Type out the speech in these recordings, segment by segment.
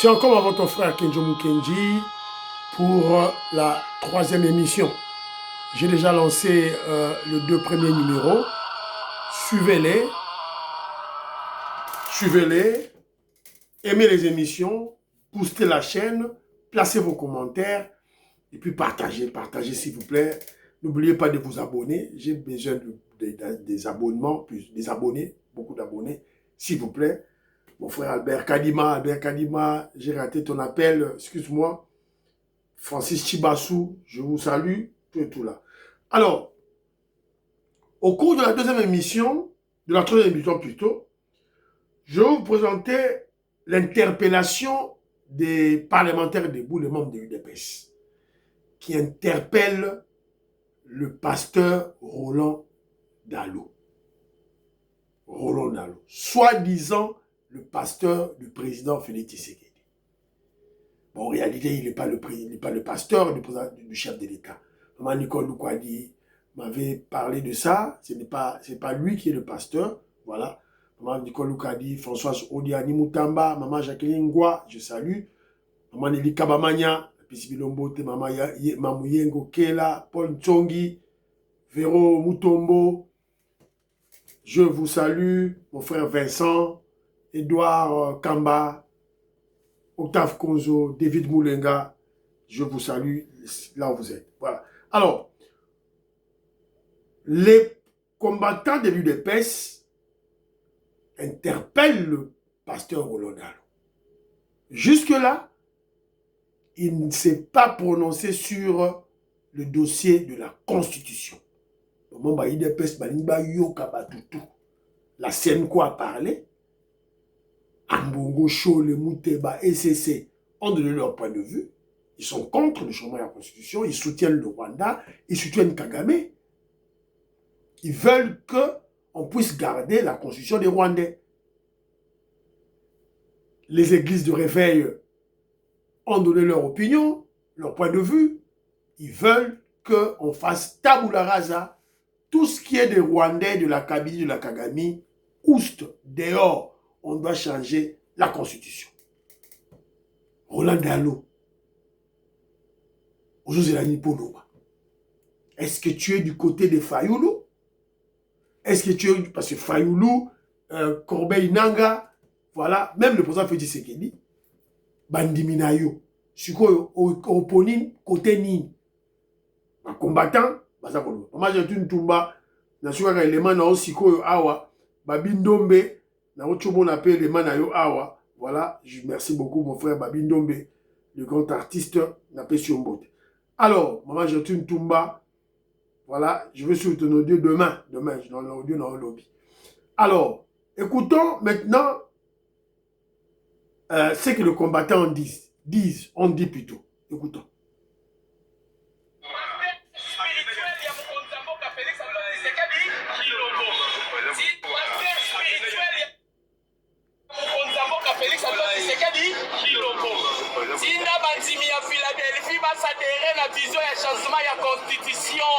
C'est encore votre frère Kenjo Mukenji pour la 3e émission. J'ai déjà lancé les 2 premiers numéros. Suivez-les. Suivez-les. Aimez les émissions. Boostez la chaîne. Placez vos commentaires. Et puis partagez. Partagez s'il vous plaît. N'oubliez pas de vous abonner. J'ai besoin des abonnements, des abonnés, beaucoup d'abonnés. S'il vous plaît. Mon frère Albert Kadima, j'ai raté ton appel, excuse-moi. Francis Chibassou, je vous salue, tout et tout là. Alors, au cours de la 2e émission, de la 3e émission plutôt, je vais vous présenter l'interpellation des parlementaires debout, les membres de l'UDPS, qui interpellent le pasteur Roland Dalo. Roland Dalo, soi-disant le pasteur du président Félix Tshisekedi. Bon, en réalité, il n'est pas le pasteur du chef de l'État. Maman Nicole Loukwadi m'avait parlé de ça. Ce n'est pas lui qui est le pasteur. Voilà. Maman Nicole Loukwadi, Françoise Odiani Moutamba, Maman Jacqueline Ngwa, je salue. Maman Nelly Kabamania, Pisibilombote, Maman Mamouyengo Kela, Paul Ntsongi, Véro Moutombo. Je vous salue, mon frère Vincent, Edouard Kamba, Octave Konzo, David Moulenga, je vous salue là où vous êtes. Voilà. Alors, les combattants de l'UDPS interpellent le pasteur Roland Dalo. Jusque-là, il ne s'est pas prononcé sur le dossier de la Constitution. La CNCO a parlé. Ambongo, Chole, Mouteba, SCC ont donné leur point de vue. Ils sont contre le changement de la Constitution. Ils soutiennent le Rwanda. Ils soutiennent Kagame. Ils veulent qu'on puisse garder la Constitution des Rwandais. Les églises de réveil ont donné leur opinion, leur point de vue. Ils veulent qu'on fasse tabula rasa. Tout ce qui est des Rwandais, de la Kabylie, de la Kagame, oust, dehors. On doit changer la Constitution. Roland Dalo. Est-ce que tu es du côté de Fayoulou? Est-ce que tu es... Parce que Fayoulou, Corbeil Nanga, voilà, même le président Félix Tshisekedi, Bandiminayo, Suko Oponin, côté Nini. Un combattant, moi j'ai une tumba, na suka élément na Siko Awa, Babindombe, voilà, merci beaucoup mon frère Babindombe, le grand artiste Napé Siombote. Alors, maman Jotune Tumba, voilà, je vais sur ton audio demain, je dans l'audio dans le lobby. Alors, écoutons maintenant ce que les combattants disent, on dit plutôt. Écoutons. Tina bandimi ya Philadelphie basadere na vision ya changement ya constitution.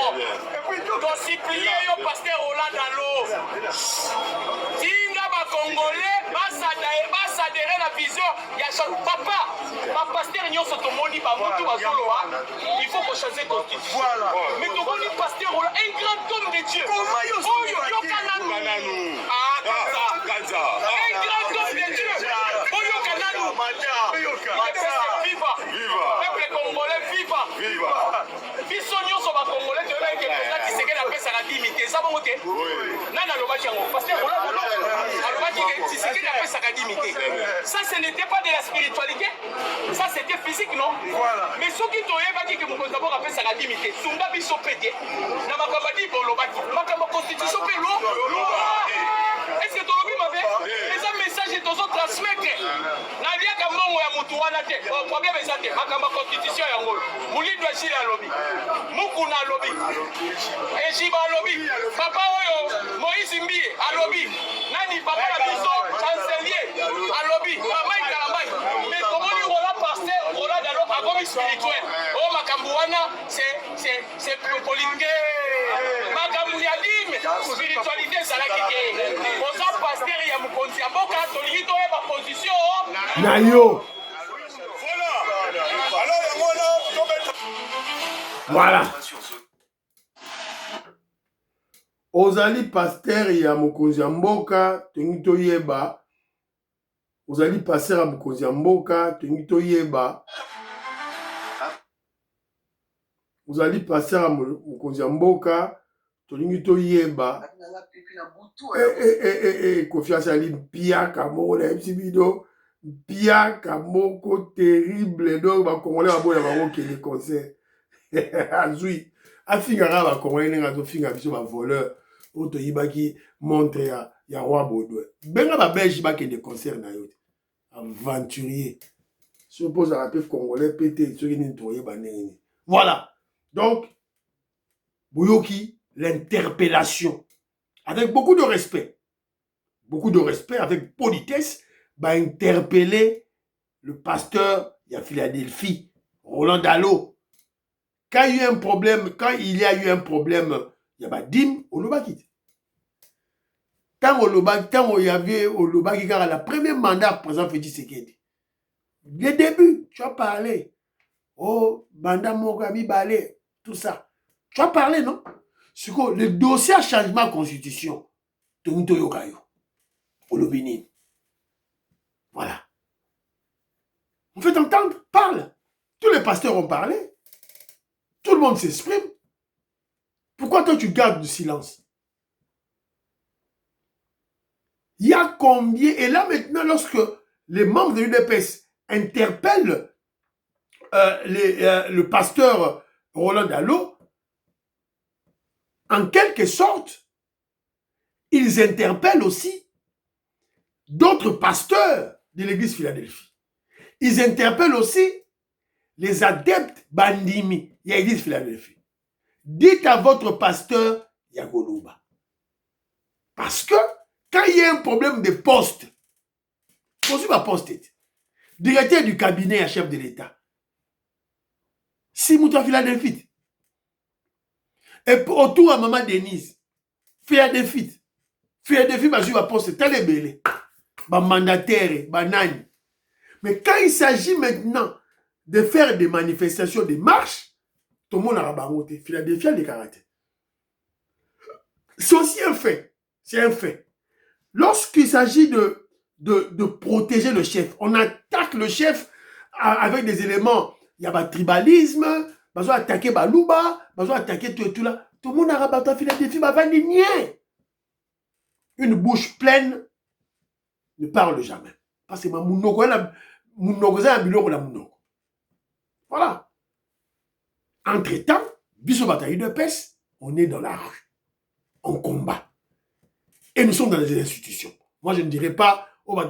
Constituer yo pasteur Roland Dalo. Tina ba congolais basadere na vision ya changement. Papa, ba pasteur nyonso tomoni ba mutu bazoloa. Il faut qu'on change constitution. Voilà. Mais tomoni pasteur Roland, un grand homme de Dieu. Oh yo kananu. Ah, Kanza. Un grand homme de Dieu. Oh yo kananu. Viva! Peuple congolais, viva! Biso nyonso ba congolais te que président Tshisekedi apesaka dimité. Ça bon te? Nana lobaki yango parce que alobaki que Tshisekedi apesaka dimité. Ça ce n'était pas de la spiritualité. Ça c'était physique non? Voilà. Mais ceux qui toyebaki que mokonzi d'abord apesaka dimité. Sunga biso pété. Na makabadi bolobaki. Makamba constitution pe lo. Est-ce que tolobi mabe? Les messages de tous transmettre. Nadia Kamongo ya mutu wana te. Problème ezate. Makamba constitution yango. Mulindo ashira lobby. Mukuna lobby. Ejiba lobby. Papa oyo Moïse Mbie a lobby. Nani papa la biso chancelier a lobby. Mama Ikalambai. Mais comment lui Roland pasteur Roland Dalo agomi spirituel. Oh makambu wana c'est politique. Makambu ya dime spiritualité salaki ke. Oza pasteur ya mukonzi ya mboka toliki to ba position. Nayo. Voilà. Ozali pasteur ya mokonzi ya mboka tongi toyeba. Ozali pasteur ya mokonzi ya mboka tongi toyeba. Ozali pasteur ya mokonzi ya mboka tongi toyeba. Confiance ali piaka moko na ebisibido. Piaka moko terrible. Donc ba congolais ba boya ba okele concert. Azui. Afingara ba congolais nenga zo finga biso ba voleur. Oto yibaki montre ya roi Baudouin. Benga ba belge ba kende concert na yo. Aventurier. Suppose à peu congolais pété ceux qui n'entoyaient ba neni. Voilà. Donc Bouyoki, l'interpellation avec beaucoup de respect. Beaucoup de respect avec politesse va interpeller le pasteur de Philadelphie, Roland Dallot. Quand il y a eu un problème, il y a pas dim au Lobakit. Tant il y avait au Lobakit, car la première mandat, président Félix Tshisekedi. Le début, tu as parlé. Oh, Banda Mogabi Balé, tout ça. Tu as parlé, non? C'est que le dossier à changement de constitution, Tonito Yokayo, au Lobinin. Voilà. On fait entendre, parle. Tous les pasteurs ont parlé. Tout le monde s'exprime. Pourquoi toi tu gardes du silence? Il y a combien? Et là maintenant, lorsque les membres de l'UDPS interpellent le pasteur Roland Dallot, en quelque sorte, ils interpellent aussi d'autres pasteurs de l'église Philadelphie. Ils interpellent aussi les adeptes bandimi de l'église Philadelphie. Dites à votre pasteur Yagoluba. Parce que quand il y a un problème de poste, poursuivre ma poste, directeur du cabinet à chef de l'État, si Mouta Philadelphie, et autour à Maman Denise, Philadelphie, va suivre ma poste, tel est belé, mandataire, banani. Mais quand il s'agit maintenant de faire des manifestations, des marches, tout le monde a rabarouté. Philadelphie a des karatés. C'est aussi un fait. C'est un fait. Lorsqu'il s'agit de protéger le chef, on attaque le chef avec des éléments. Il y a le tribalisme, on va attaquer Balouba, on va attaquer tout là. Tout le monde a rabattu Philadelphie, on va nier. Une bouche pleine ne parle jamais. Parce que voilà. Entre-temps, Bisso Bataille de Pes, on est dans la rue. On combat. Et nous sommes dans les institutions. Moi, je ne dirais pas, oh,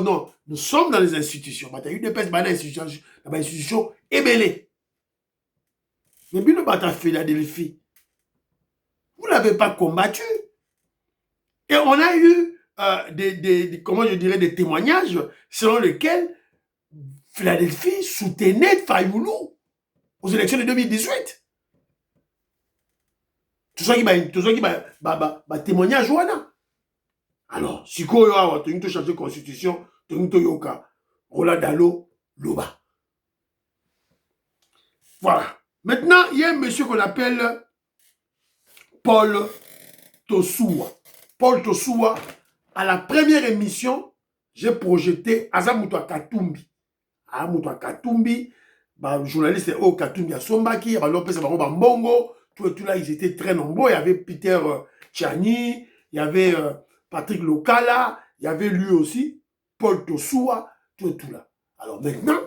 non. Nous sommes dans les institutions. Bataille de Pes, l'institution est belle. Mais Bisso Bataille Philadelphie, vous ne l'avez pas combattu. Et on a eu comment je dirais, des témoignages selon lesquels Philadelphie soutenait Fayoulou aux élections de 2018. Tout ça qui va témoignage ouana. Alors, si tu as changé de constitution, tu as yoka Roland Dallot, Loba. Voilà. Maintenant, il y a un monsieur qu'on appelle Paul Tosoua. Paul Tosoua, à la première émission, j'ai projeté Azamuto Katumbi. Azamuto Katumbi, journaliste au Katumbi à Sombaki, à Lopez Mbongo, tout là, ils étaient très nombreux. Il y avait Peter Tchani, il y avait Patrick Lokala, il y avait lui aussi, Paul Tosoua, tout là. Alors maintenant,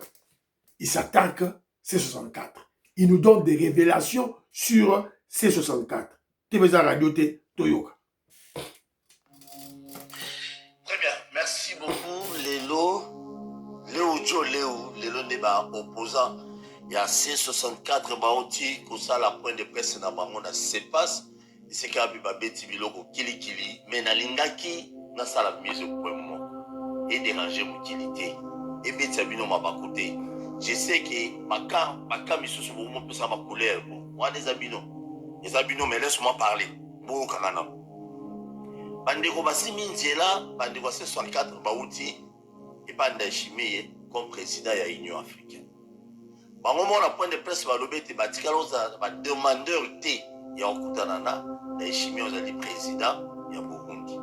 il s'attaque C64. Il nous donne des révélations sur C64. TVZ Radio Toyoka. Très bien, merci beaucoup, Léo débat opposant. Il y a C64 baouti, comme ça la pointe de presse na bango na sepas, et c'est qu'il y a beti biloko kili, mais na lingaki na sala mise au point moment et déranger l'utilité et beti abino ma bakote. Je sais que maka misusu bon peut ça ma couleur bon. Moi les abino mais laisse-moi parler. Bon kakana. Bandeko basimi nzela, bandeko C64 baouti et pas d'achimie comme président de l'Union africaine. bango mona point de presse balobi ete batikala ozala bademandeur te ya kokutana na Ndayishimiye ozali président ya Burundi.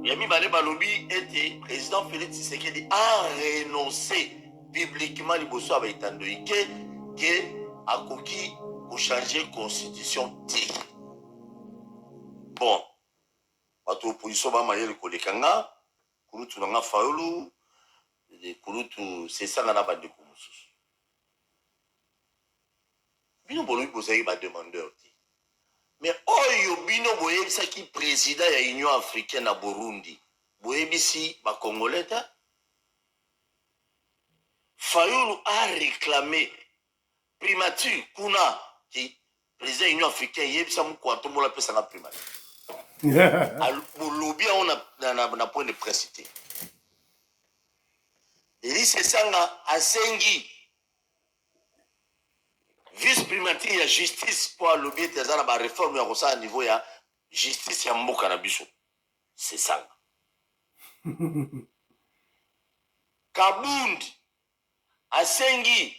Ya mibale balobi ete président Félix Tshisekedi a renoncé publiquement liboso ya baetandoi ke akoki kochanger constitution te. Bon, bato opposition bamayele koleka nga kulutu na nga Fayulu kulutu sesanga na bandeko mosusu. Bino bolobi bozali bademandeur te. Mais oyo bino boyebisaki président ya Union africaine na Burundi boyebisi bakongolais te. Fayulu a réclamé primature kuna ki président ya Union africaine yebisa mokwato mbola pesa na primature. Bolobi on na point de presse te. Elise Sanga asengi vice primature ya justice pour lobby tezana ba réforme ya kosa niveau ya justice ya mboka na biso. C'est ça. Kabundi asengi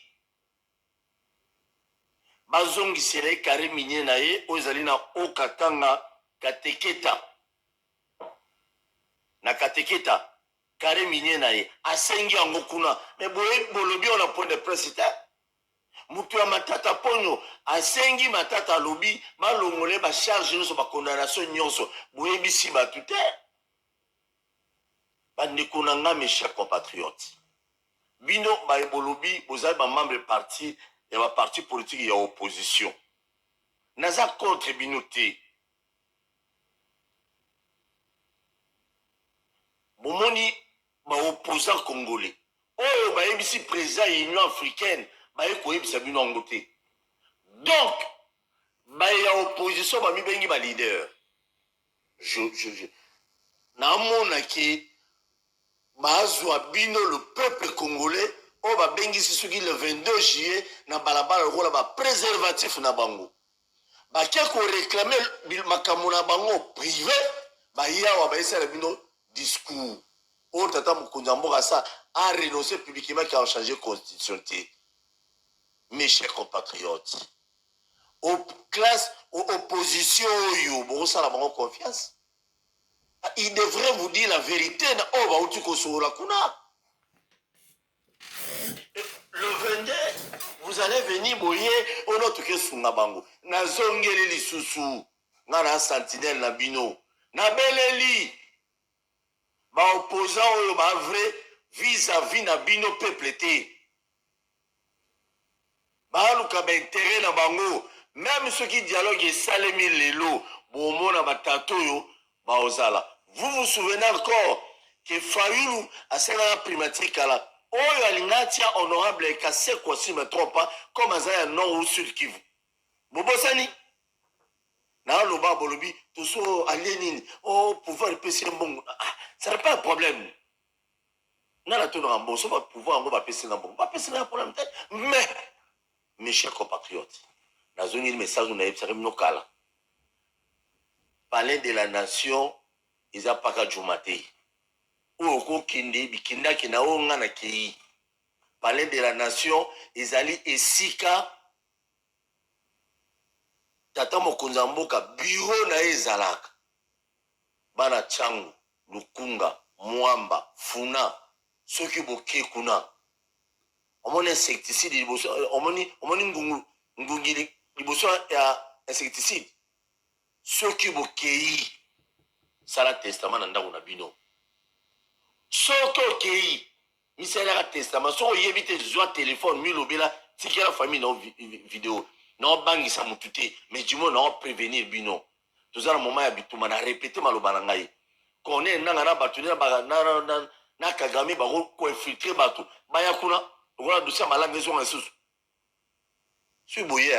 bazongi sere kare minye na ye ozali na okatanga kateketa na kateketa kare minye na ye asengi yango kuna me boye bolobi on a point de presse ta mutu ya Matata Ponyo asengi Matata lobi balongole ba charge nyonso ba condamnation nyonso boyebisi batu te bandeko na nga mes chers compatriotes bino ba ebolobi bozali ba membre parti ya ba parti politique ya opposition naza contre bino te bomoni ba opposant congolais oyo ba yebisi président ya Union africaine ba koyebisa bino ngo te donc ba ya opposition ba mibengi ba leader je na mona ki bazwa bino le peuple congolais o ba bengisi soki le 22 juillet na balabala rola ba préservatif na bango ba ke ko réclamer makambo na bango privé ba yawa ba esala bino discours o tata mokonza mboka sa a renoncé publiquement qui a changé constitution te. Mes chers compatriotes, aux classes, aux oppositions, ça la confiance. Il devrait vous dire la vérité. Le 22, vous allez venir boyer au notre que Sungabango. Na zongeli li susu, na sentinelle na bino, na beleli. Ba opposant au ba vrai vis-à-vis na bino peuple te. Baluka ba intérêt na bango, même ceux qui dialoguent et salemi lelo, bomona batato yo ba ozala. Vous vous souvenez encore que Fayulu a serra primatique là. Oyo alingatia honorable Kaseko si me trompe pas, comme azaya non ou sud Kivu. Bobosani na loba bolobi tout so alienine oh pouvoir passer bon ça n'est pas un problème. Na la tono rambo so pas pouvoir ngo ba passer na bon. Pas passer na problème mais mes chers compatriotes, la zone il message on a observé nos cas. Parler de la nation, ils a pas qu'à jumate. Ou ko kindi bikinda kina onga na kei. Parler de la nation, ils allaient esika tata mokonza mboka bureau na ezalaka. Bana changu, lukunga, mwamba, funa, soki boke kuna. On insecticide liboso on ngungili liboso ya insecticide soki bokei sala testament na ndako na bino soki okei misala testament so yebite zwa téléphone milobela tikela famille na vidéo na bangisa mutute mais du moins na prévenir bino tozala moment ya bituma na répéter maloba na ngai kone nanga na batu na Kagame ba ko infiltrer batu baya kuna voilà dossier malade maison en sous. Si boye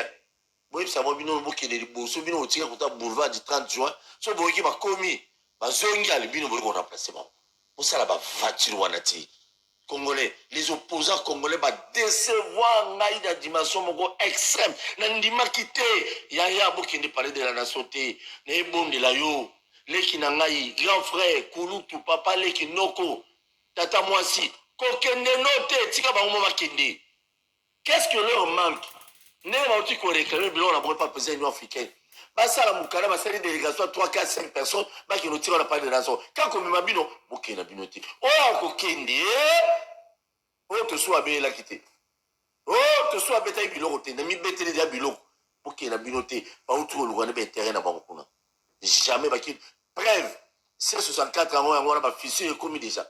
boye ça va bino boke de boso bino otika kota boulevard du 30 juin so boye ba komi ba zongi ali bino boye ko remplacer bon. Pour ça là ba voiture wanati. Congolais, les opposants congolais ba décevoir ngai da dimension moko extrême. Na ndima kité ya boke de parler de la nation té, ne bonde la yo, leki na ngai grand frère Kulutu papa leki noko. Tata Mwasi, kokende note tika bango bakende. Qu'est-ce que leur manque? N'est pas outil qu'on réclame, mais on n'a pas besoin de l'Union africaine. Bah ça la moukara, bah ça les délégations 3, 4, 5 personnes, bah qui nous tirent la part de nation. Quand on m'a dit non, ok na binoté. Oh kokende, oh te soit bien la quitter. Oh te soit bêta biloté, n'a mis bêta les biloko. Ok na binoté, bah autour le roi terrain à Bangkona. Jamais bah qui bref, 64 ans on a pas fissure comme déjà.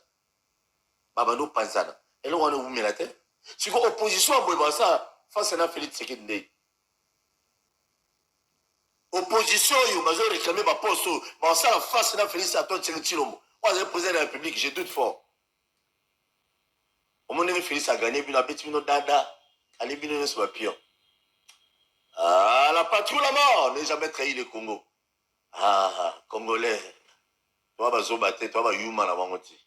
Bah nous pensana. Et là on a ouvert la tête. Si l'opposition a ça, face à Félix Tshisekedi. Opposition, il a réclamé ma poste. Ça, face à Félix Tshisekedi. Moi, je président de la République, j'ai doute fort. Au moment où Félix a gagné, il a bêti nos dada. Allez, il a sur pion. Ah, la patrouille la mort, n'a jamais trahi le Congo. Ah, Congolais. Toi, vas battre, toi, vas yuma la mangoti.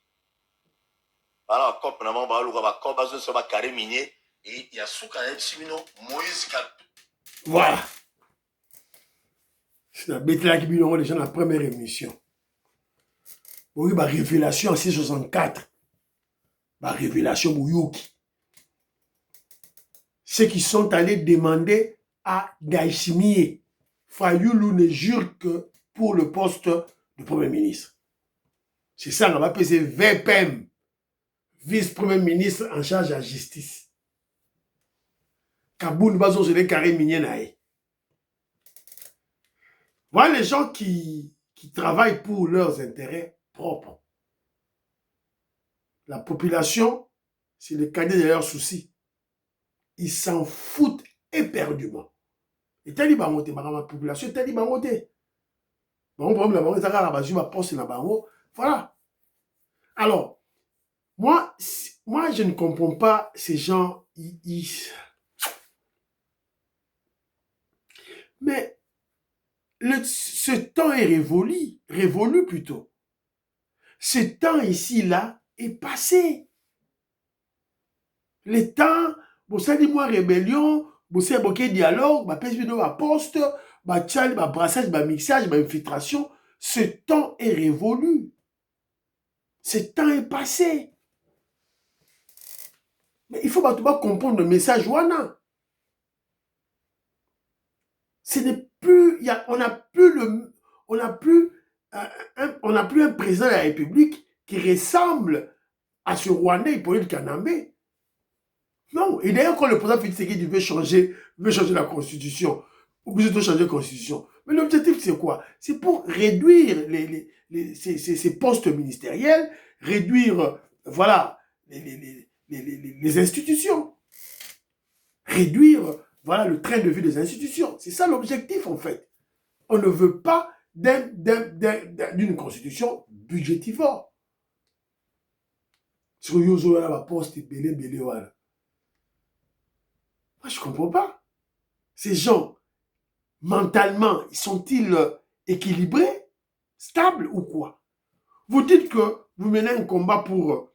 Alors, cop na mamba luka ba cop bazo so ba carré minier et il y a souka et chimino Moïse Katou. Voilà. C'est la bête là qui bilongo déjà dans la première émission. Oui, bah révélation en 664. Bah révélation Bouyouki. Ceux qui sont allés demander à Gaïssimie, Fayoulou ne jure que pour le poste de Premier ministre. C'est ça, on va appeler VPM. Vice-premier ministre en charge de la justice. Kaboul Bazo, c'est les carrés miniers. Voilà les gens qui travaillent pour leurs intérêts propres. La population, c'est le cadet de leurs soucis. Ils s'en foutent éperdument. Et tali bangote, ma population, tali bangote. Bon, problème, la bangote, la poste na bango. Voilà. Alors, moi, je ne comprends pas ces gens. Mais ce temps est révolu plutôt. Ce temps ici-là est passé. Le temps, vous savez, moi, rébellion, vous savez, beaucoup dialogue, ma poste, ma tchal, ma brassage, ma mixage, ma infiltration. Ce temps est révolu. Ce temps est passé. Mais il faut pas comprendre le message Wana. Ce n'est plus, on n'a plus un président de la République qui ressemble à ce Rwandais Hippolyte Kanambe. Non. Et d'ailleurs, quand le président Félix Tshisekedi veut changer la constitution, obligé de changer la constitution. Mais l'objectif, c'est quoi? C'est pour réduire ces postes ministériels, réduire, voilà, les institutions. Réduire, voilà, le train de vie des institutions. C'est ça l'objectif, en fait. On ne veut pas d'une constitution budgétivore. Sur Yozo, la poste, belé, voilà. Moi, je ne comprends pas. Ces gens, mentalement, sont-ils équilibrés, stables ou quoi? Vous dites que vous menez un combat pour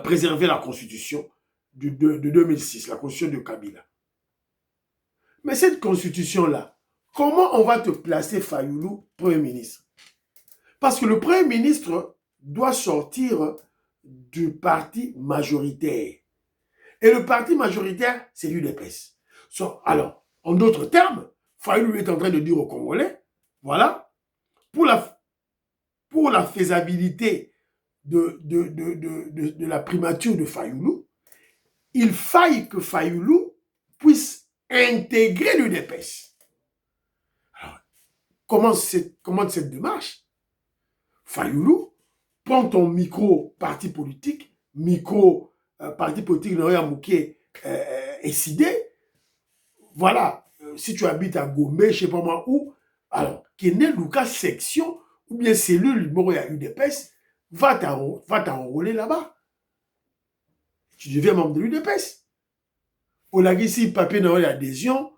préserver la constitution de 2006, la constitution de Kabila. Mais cette constitution-là, comment on va te placer Fayoulou Premier ministre? Parce que le Premier ministre doit sortir du parti majoritaire. Et le parti majoritaire, c'est l'UDPS. Alors, en d'autres termes, Fayoulou est en train de dire aux Congolais, voilà, pour la faisabilité de la primature de Fayoulou, il faille que Fayoulou puisse intégrer l'UDPS. Alors, comment cette démarche? Fayoulou, prends ton micro-parti politique, parti politique décidé, voilà, si tu habites à Gombe, je ne sais pas moi où, alors, qu'il n'est Lucas section, ou bien cellule numéro à UDPS, va t'enrôler là-bas. Tu deviens membre de l'UDPS. Au ici, papier d'adhésion,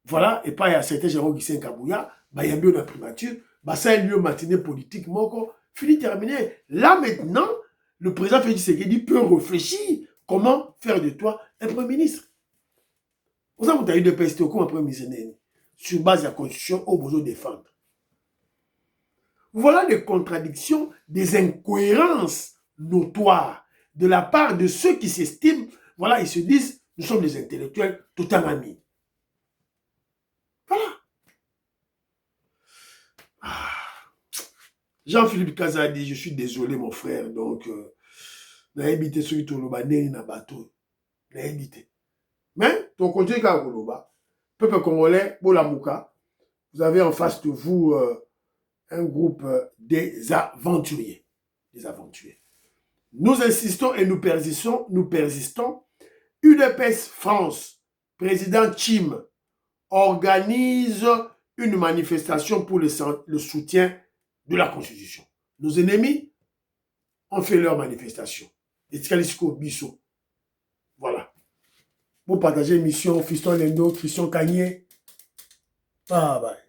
voilà, et pas il y a certains gens qui sont Kabouya, il y a bien la primature, ça est lieu matinée politique, fini terminé. Là maintenant, le président Félix Tshisekedi peut réfléchir comment faire de toi un premier ministre. Vous avez eu de PST comme un premier ministre sur base de la constitution au besoin de défendre. Voilà les contradictions, des incohérences notoire de la part de ceux qui s'estiment, voilà, ils se disent, nous sommes des intellectuels tout en amis. Voilà. Ah. Jean-Philippe Kazadi, je suis désolé mon frère, donc, naïbité ceux qui tournent le banné na bateau. Naïbité. Mais, ton continue à Koloba, peuple congolais, Bolamouka, vous avez en face de vous un groupe des aventuriers. Des aventuriers. Nous insistons et nous persistons. UDPS France, président Chim, organise une manifestation pour le soutien de la Constitution. Nos ennemis ont fait leur manifestation. Voilà. Pour partager mission, Fiston Lendo, Christian Kanye. Bye bye.